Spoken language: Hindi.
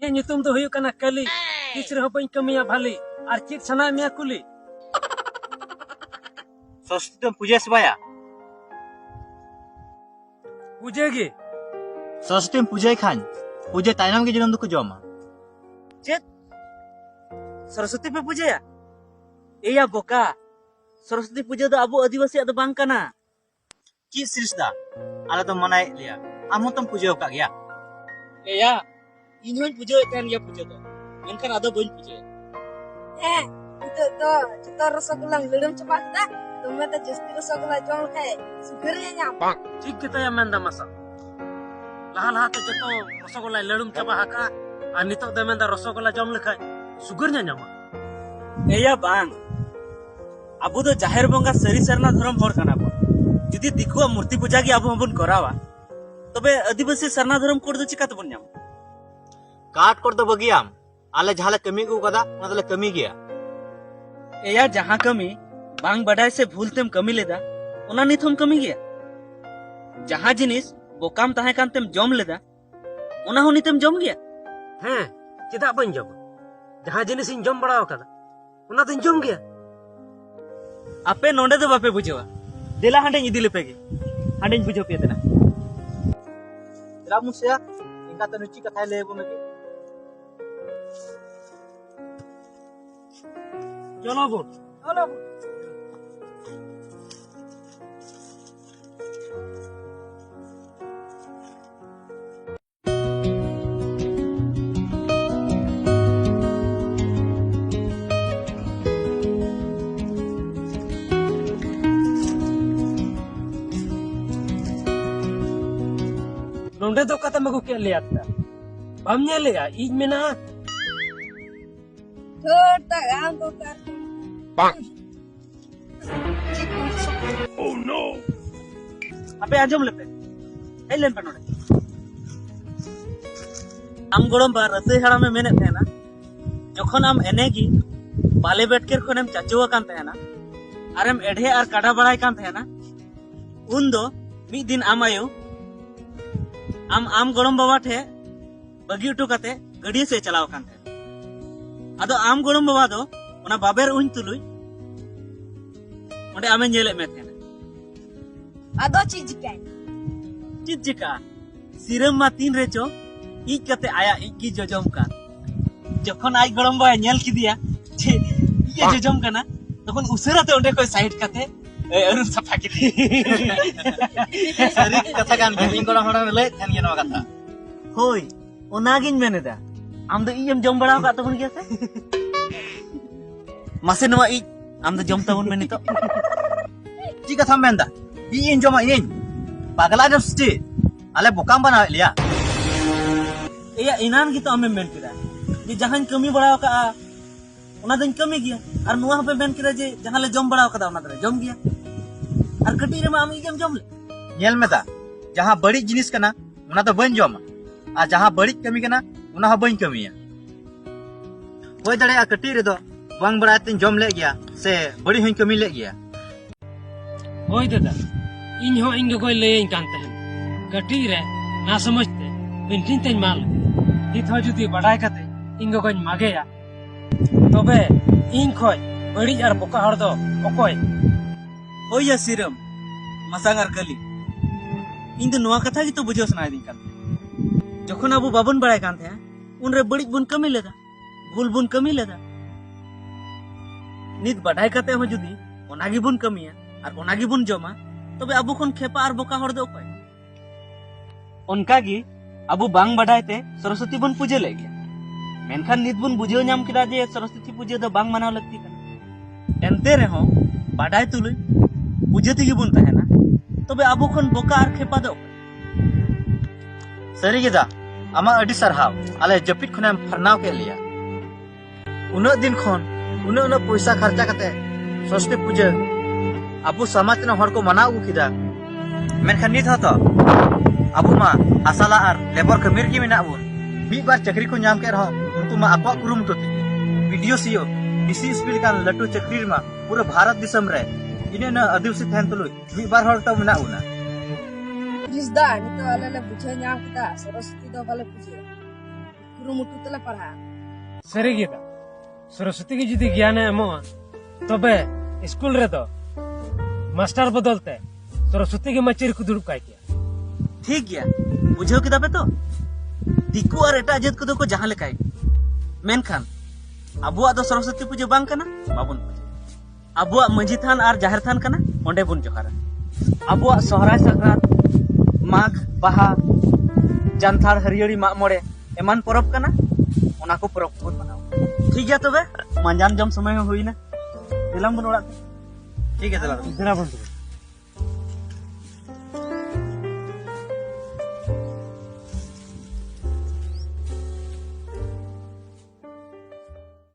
ये nyutum do huyuk kana kali kisre hopain kamiya bhali ar chit sana miya kuli Saraswati तुम पूजे सबया पूजेगी सरस्वती पूजे खान पूजे ताइनम के जन्म दुको जमा चेत सरस्वती पे पूजे या एया बोका सरस्वती पूजा दो अबो आदिवासी अद बांग कना की सिरसदा आला तो मनाय लिया आम तुम पूजे का गया एया इन होन पूजा एतन या पूजा दो मेनखान आदो बइन पूजे itu kita rosogula lelum cepat dah. Tume ta jasti rosogula jom khay sugarnya nyam. ठीक kita ya menda masa laha laha te joto rosogolai ledum chaba haka ar nitok de menda rosogola jom lekhai sugar nya nyama एया बांग अबो दो जाहेर बंगा सरी सरना धर्म हर कना बो जुदी दिखुआ मूर्ति पूजा की अबो हमबन करावा तबे आदिवासी सरना धर्म कोड दो चिकात बन nyam काट कर दो बगियाम आले जहाले कमी को कदा ना तले कमी गया एया जहां कमी बांग बडाय से भूलतेम कमी लेदा ओना निथम कमी गया जहां जिनिस बोकाम ताहे कानतेम जम लेदा ओना हो नितेम जम गया हैं चेदा बन जम जहां जिनिस इन जम बड़ा kada ona tin jom gaya आपे नोंडे दो बापे बुझवा देला हांडे इदी लेपेगे हांडे बुझो पे देना रामुसिया इनका तो नुची कथा ले बोन के चलो बोल नोंडे दो कता मगु के ले आता बम ने ले इज मेना Thor ta am ko kar. आपे आजम लेपे ए लेन पे नोडे आम गोड़म बा रते हड़ा में मेने थे ना जखन आम एनेगी बाले बेटकेर खनेम चाचुआ कान थे ना आरम एढे आर काडा बड़ाई कान थे ना उन दो मी दिन आम आयो आम गोड़म बाबा ठे बगी उठो काते गड़िया से चलाव कान थे आदो आम गोड़म बाबा दो ओना बाबेर उन तुलुई ओंडे आमे नेले में थे Ado chij kai. चीज चिका सिरम मा तीन रेचो इज कते आया इज की जोजम का जखन आई गरम बा नेल की दिया जे ये जोजम कना तखन उसराते ओंडे कोई साइड कते अरुण सफा की सरी कथा कान के इन कोड़ा होड़ा ले थन के नवा कथा होय ओनागिन मेनेदा आम दो इयम जम बड़ा का तखन गया से मासे नवा इज आम दो जम तबन मेनि तो ची कथा मेंदा ई इन जमा इन पागला जस्टी आले बोकाम बना लिया एया इनान की तो हमें मेन किदा जे जहां कमी बड़ा का ओना दिन कमी गया और नुआ पे मेन किदा जे जहां ले जम बड़ा का ओना दरे जम गया और कटी रे मा आम इजम जम ले नेल मेदा जहां बड़ी जिनिस कना ओना तो बन जमा आ जहां बड़ी कमी कना ओना हो बन कमिया होय दड़े आ कटी रे दो बांग बड़ा तिन जम ले गया से बड़ी हुई कमी ले गया होय दादा इन हो इंग कोई ले इन कांते गटी रे ना समझते बिनटिन तेन माल हित हो जुदी बड़ाई कते इंग कोई मागे या तबे इन खोय बड़ी आर बोका हर दो ओकोय होय या सिरम मसांग आर कली इन दो नुआ कथा की तो बुझो सुनाय दिन कान जखन अबो बाबन बड़ाई कान थे उन रे बड़ी बुन कमी लेदा भूल बुन कमी लेदा नित बड़ाई कते हो जुदी ओनागी बुन कमिया और ओनागी बुन जमा तबे अबो खन खेपा और बोका हर दो ओकोय उनका गी अबो बांग बढ़ाते सरस्वती बन पूजे ले गया मेनखान नित बन बुझे नाम किदा जे सरस्वती पूजे दो बांग मनाव लगती कना एनते रे हो बाडाय तुलुई पूजे तिगी बन तहेना तबे अबो खन बोका और खेपा दो सरी गेदा आमा अडी सरहाव आले जपित खने फरनाव के लिया उन दिन खन उन पैसा खर्चा कते सरस्वती पूजा अबो समाज न हर को मनाव किदा मेनखान नित हतो अबो मा आसाला आर लेबर कमिर की मेना बुन मी बार चक्री को नाम के रहो उनको मा आपा कुरुम तो वीडियो सीओ डीसी स्पीड का लट्टू चक्री मा पूरा भारत दिसम रे इने न आदिवासी थैन तुलुई मी बार हर तो मेना उना Rizda, nito alala buchay nyam kita. Saraswati do bale puja. कुरुमुटु तेला पढ़ा सरी दा सरस्वती की जुदी ज्ञान एमोआ तबे स्कूल रे तो मास्टर बदलते सरस्वती के मचेर को दुड़ुब काय किया ठीक गया बुझाव किदा पे तो दिकु और एटा जात को जहां लेकाय मेनखान अबुआ दो सरस्वती पूजा बांग कना बाबुन पूजा अबुआ मंजी थान और जाहिर थान कना ओंडे बुन जोहारा अबुआ सोहराय साकरात माघ बाहा जानथार हरियरी माग मोड़े एमान परब कना ओना को परब को मनाओ ठीक गया तबे मंजान जम समय हुई ना दिलम बन ओड़ा ठीक है चला दिना बंद